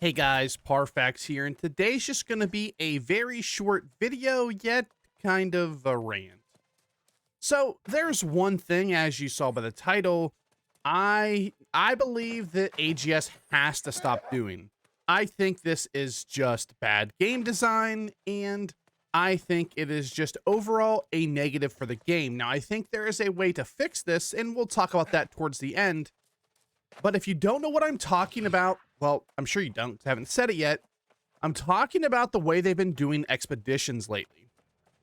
Hey guys, Parfax here, and today's just going to be a very short video, yet kind of a rant. So there's one thing, as you saw by the title, I believe that AGS has to stop doing. I think this is just bad game design, and I think it is just overall a negative for the game. Now, I think there is a way to fix this, and we'll talk about that towards the end. But if you don't know what I'm talking about, well, I'm sure you don't, 'cause I haven't said it yet. I'm talking about the way they've been doing expeditions lately.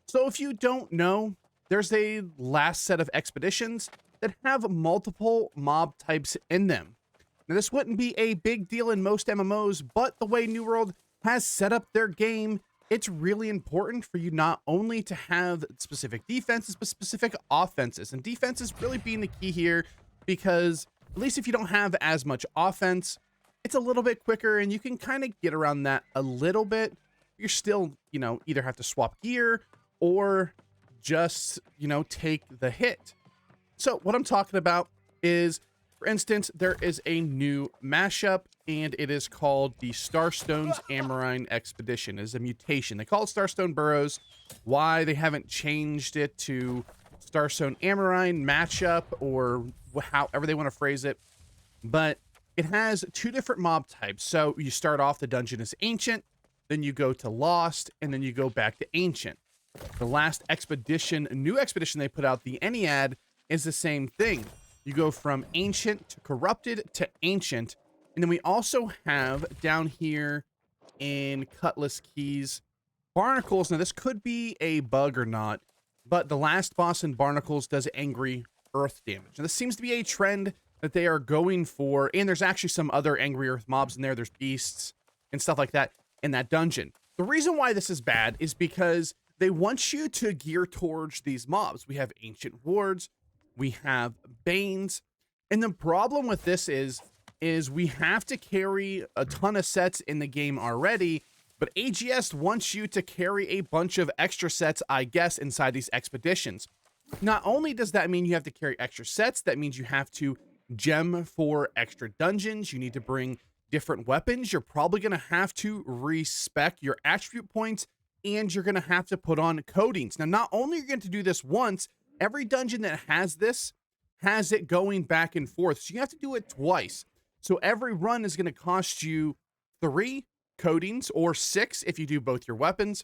So if you don't know, there's a last set of expeditions that have multiple mob types in them. Now, this wouldn't be a big deal in most MMOs, but the way New World has set up their game, it's really important for you not only to have specific defenses, but specific offenses. And defenses really being the key here because at least if you don't have as much offense, it's a little bit quicker and you can kind of get around that a little bit. You're still, either have to swap gear or just, take the hit. So what I'm talking about is, for instance, there is a new mashup and it is called the Starstone's Amarine Expedition. It is a mutation. They call it Starstone Burrows. Why they haven't changed it to Starstone Amarine matchup or however they want to phrase it. But it has two different mob types. So you start off, the dungeon is ancient, then you go to lost, and then you go back to ancient. The last expedition, new expedition they put out, the Ennead, is the same thing. You go from ancient to corrupted to ancient. And then we also have down here in Cutlass Keys, Barnacles. Now this could be a bug or not, but the last boss in Barnacles does angry earth damage. Now this seems to be a trend that they are going for, and there's actually some other angry earth mobs in there. There's beasts and stuff like that in that dungeon. The reason why this is bad is because they want you to gear towards these mobs. We have ancient wards, we have banes, and the problem with this is we have to carry a ton of sets in the game already, but AGS wants you to carry a bunch of extra sets, I guess, inside these expeditions. Not only does that mean you have to carry extra sets, that means you have to gem for extra dungeons. You need to bring different weapons. You're probably going to have to respec your attribute points, and you're going to have to put on coatings. Now, not only are you going to do this once, every dungeon that has this has it going back and forth. So you have to do it twice. So every run is going to cost you 3 coatings or 6 if you do both your weapons.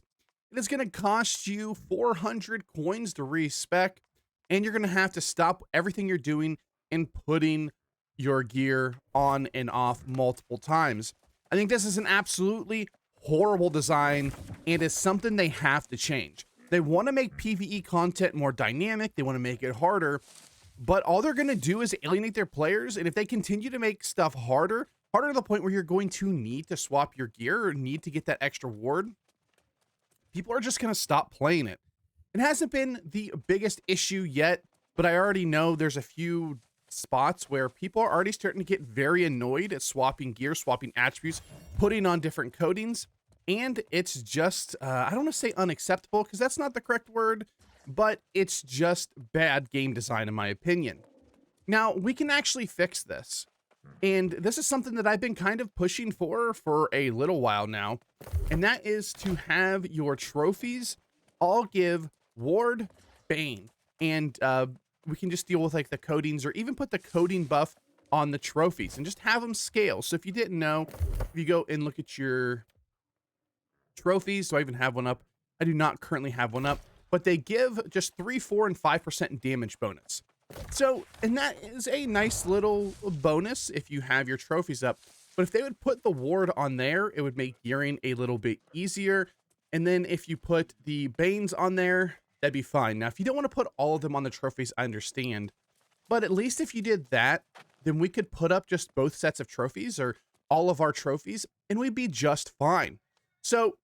It is going to cost you 400 coins to respec, and you're going to have to stop everything you're doing and putting your gear on and off multiple times. I think this is an absolutely horrible design and is something they have to change. They want to make PvE content more dynamic. They want to make it harder, but all they're going to do is alienate their players. And if they continue to make stuff harder to the point where you're going to need to swap your gear or need to get that extra ward, people are just going to stop playing it. It hasn't been the biggest issue yet, but I already know there's a few spots where people are already starting to get very annoyed at swapping gear, swapping attributes, putting on different coatings. And it's just, I don't want to say unacceptable because that's not the correct word, but it's just bad game design in my opinion. Now, we can actually fix this. And this is something that I've been kind of pushing for a little while now. And that is to have your trophies all give Ward, Bane, and we can just deal with like the coatings or even put the coating buff on the trophies and just have them scale. So if you didn't know, if you go and look at your trophies, so I even have one up. I do not currently have one up, but they give just 3, 4, and 5% damage bonus. So, and that is a nice little bonus if you have your trophies up. But if they would put the ward on there, it would make gearing a little bit easier. And then if you put the Banes on there, that'd be fine. Now, if you don't want to put all of them on the trophies, I understand. But at least if you did that, then we could put up just both sets of trophies or all of our trophies, and we'd be just fine. So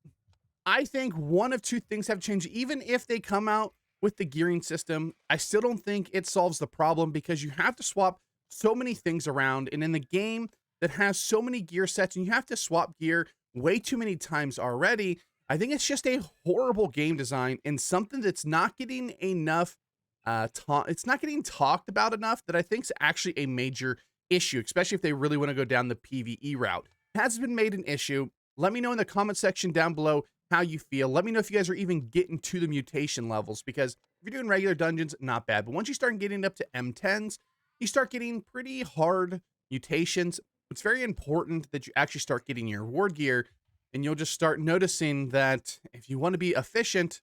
I think one of two things have changed. Even if they come out with the gearing system, I still don't think it solves the problem because you have to swap so many things around. And in the game that has so many gear sets and you have to swap gear way too many times already, I think it's just a horrible game design and something that's not getting enough, it's not getting talked about enough that I think is actually a major issue, especially if they really want to go down the PvE route. has been made an issue. Let me know in the comment section down below how you feel. Let me know if you guys are even getting to the mutation levels, because if you're doing regular dungeons, not bad. But once you start getting up to M10s, you start getting pretty hard mutations. It's very important that you actually start getting your ward gear, and you'll just start noticing that if you want to be efficient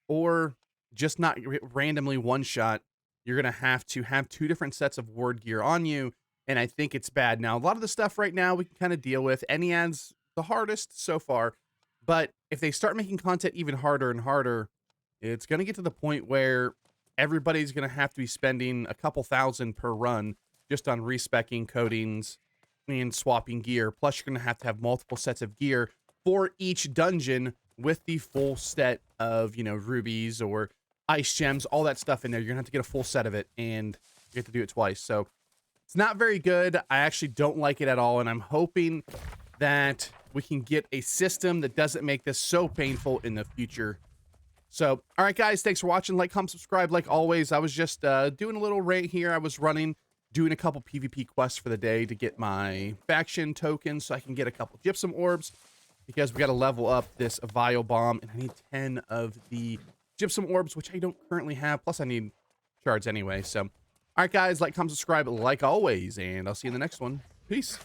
or just not randomly one shot, you're going to have two different sets of ward gear on you. And I think it's bad. Now, a lot of the stuff right now we can kind of deal with. Ennead's the hardest so far, but if they start making content even harder and harder, it's going to get to the point where everybody's going to have to be spending a couple thousand per run just on respecking coatings and swapping gear. Plus, you're going to have multiple sets of gear for each dungeon with the full set of, you know, rubies or ice gems, all that stuff in there. You're going to have to get a full set of it, and you have to do it twice. So it's not very good. I actually don't like it at all, and I'm hoping that we can get a system that doesn't make this so painful in the future. So, all right, guys, thanks for watching. Like, comment, subscribe. Like always, I was just doing a little rant here. I was doing a couple PvP quests for the day to get my faction tokens so I can get a couple gypsum orbs, because we got to level up this Vile Bomb, and I need 10 of the gypsum orbs, which I don't currently have. Plus, I need shards anyway. So, all right, guys, like, comment, subscribe, like always, and I'll see you in the next one. Peace.